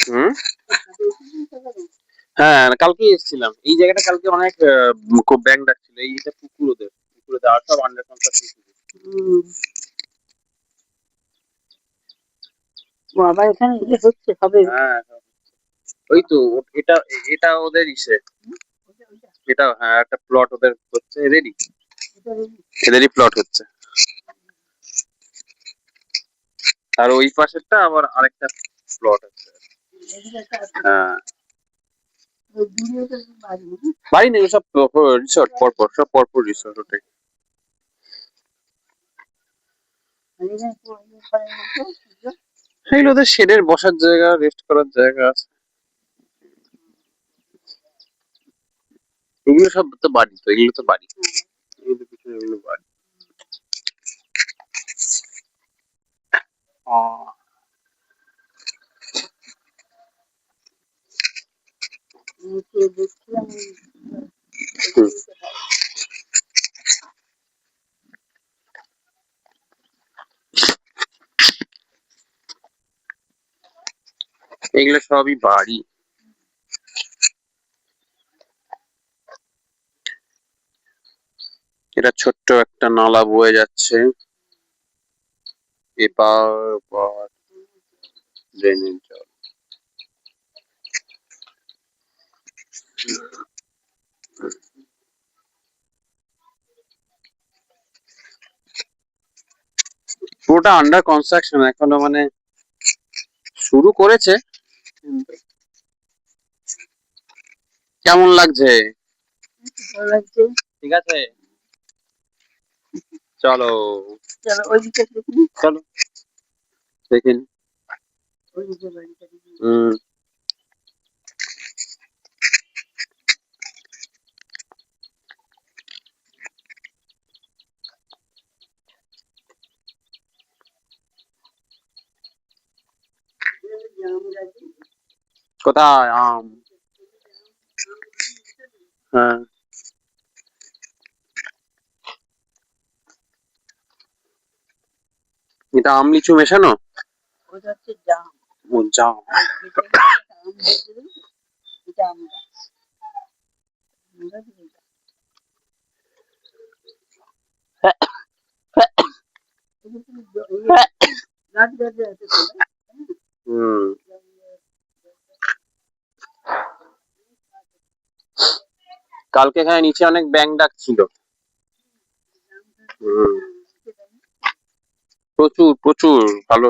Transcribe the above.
হুম, হ্যাঁ কালকে এসেছিলাম এই জায়গাটা, কালকে অনেক খুব ব্যাং ডাকছিল। এইটা পুকুরোদের আর সব আন্ডার কনস্ট্রাকশন। আবার এখানে হচ্ছে হবে। হ্যাঁ ওই তো এটা এটা ওদের ইসে, এটা হ্যাঁ একটা প্লট ওদের হচ্ছে, রেডি, এদেরই প্লট হচ্ছে। আর ওই পাশেরটা আবার আরেকটা প্লট আছে। হ্যাঁ বাড়ি নেই, সব রিসোর্ট, পরপর সব পরপর রিসোর্ট। ওটাই এগুলো ওদের শেডের বসার জায়গা, রেস্ট করার জায়গা আছে। এগুলো সব তো বাড়ি, তো এগুলো তো বাড়ি, এগুলো পিছনে এগুলো বাড়ি। এগুলো সবই বাড়ি। এটা ছোট্ট একটা নালা বয়ে যাচ্ছে, এপার ওপার ড্রেনের জল। পুরোটা আন্ডার কনস্ট্রাকশন এখনো, মানে শুরু করেছে। কেমন লাগছে? ঠিক আছে, চলো চলো দেখিন। কোথায় আম? হ্যাঁ এটা আম লিচু মেশানো। ও জাম। হুম, কালকে এখানে নিচে অনেক ব্যাং ডাক ছিল। প্রচুর প্রচুর ভালো।